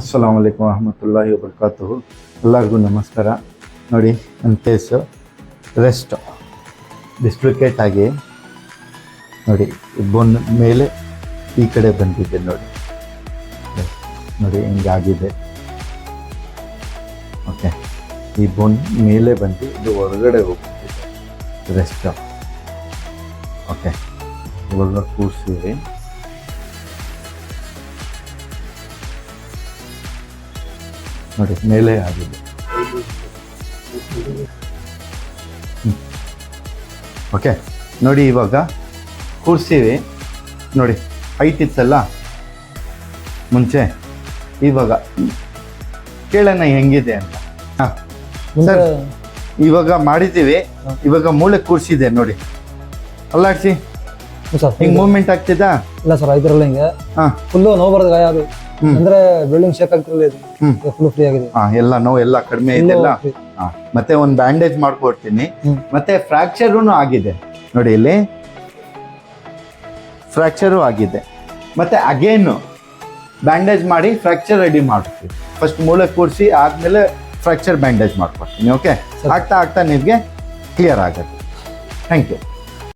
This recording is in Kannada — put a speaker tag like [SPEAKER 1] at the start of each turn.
[SPEAKER 1] ಅಸ್ಸಲಾಮು ಅಲೈಕುಮ್ ವರಹಮತುಲ್ಲಾಹಿ ವಬರಕಾತುಹು. ಎಲ್ಲರಿಗೂ ನಮಸ್ಕಾರ. ನೋಡಿ ನನ್ನ ಕೇಸು ರೆಸ್ಟ್ ಡಿಸ್ಲೊಕೇಟ್ ಆಗಿ ನೋಡಿ ಬೋನ್ ಮೇಲೆ ಈ ಕಡೆ ಬಂದಿದೆ ನೋಡಿ ನೋಡಿ ಹಿಂಗಾಗಿದೆ. ಓಕೆ, ಈ ಬೋನ್ ಮೇಲೆ ಬಂದು ಇದು ಹೊರಗಡೆ ಹೋಗ್ತಿದೆ ರೆಸ್ಟ್. ಓಕೆ, ಇವಾಗ ಕೂರಿಸಿವಿ. ನೋಡಿ ಮೇಲೆ ಆಗಿದೆ. ಓಕೆ ನೋಡಿ, ಇವಾಗ ಕೂರಿಸಿವಿ. ನೋಡಿ ಹೈಟ್ ಇತ್ತಲ್ಲ ಮುಂಚೆ, ಇವಾಗ ಕೇಳೋಣ ಹೆಂಗಿದೆ ಅಂತ. ಸರ್ ಇವಾಗ ಮಾಡಿದ್ದೀವಿ. ಇವಾಗ ಮೂಳೆ ಕೂರಿಸಿದೆ ನೋಡಿ, ಅಲ್ಲಾಡ್ಸಿ ಹಿಂಗೆ ಮೂವ್ಮೆಂಟ್ ಆಗ್ತಿದಾ?
[SPEAKER 2] ಇಲ್ಲ ಸರ್, ಐದರಲ್ಲ ಹಿಂಗೆ ಫುಲ್ಲು ನೋವು ಬರೋದು ಗಾಯ ಅದು ಅಂದ್ರೆ ಬಿಲ್ಡಿಂಗ್ ಶೇಕ್ ಆಗ್ತಿರಲಿಲ್ಲ, ಇದು ಫುಲ್ ಫ್ರೀ ಆಗಿದೆ.
[SPEAKER 1] ಎಲ್ಲ ನೋವು ಎಲ್ಲ ಕಡಿಮೆ ಇದೆಲ್ಲ. ಮತ್ತೆ ಒಂದು ಬ್ಯಾಂಡೇಜ್ ಮಾಡ್ಕೊಡ್ತೀನಿ. ಮತ್ತೆ ಫ್ರಾಕ್ಚರೂ ಆಗಿದೆ ನೋಡಿ, ಇಲ್ಲಿ ಫ್ರಾಕ್ಚರು ಆಗಿದೆ. ಮತ್ತೆ ಅಗೇನು ಬ್ಯಾಂಡೇಜ್ ಮಾಡಿ ಫ್ರಾಕ್ಚರ್ ರೆಡಿ ಮಾಡ್ತೀವಿ. ಫಸ್ಟ್ ಮೂಳೆ ಕೂರಿಸಿ ಆದ್ಮೇಲೆ ಫ್ರಾಕ್ಚರ್ ಬ್ಯಾಂಡೇಜ್ ಮಾಡ್ಕೊಡ್ತೀನಿ. ಓಕೆ, ಆಗ್ತಾ ಆಗ್ತಾ ನಿಮಗೆ ಕ್ಲಿಯರ್ ಆಗುತ್ತೆ. Thank you.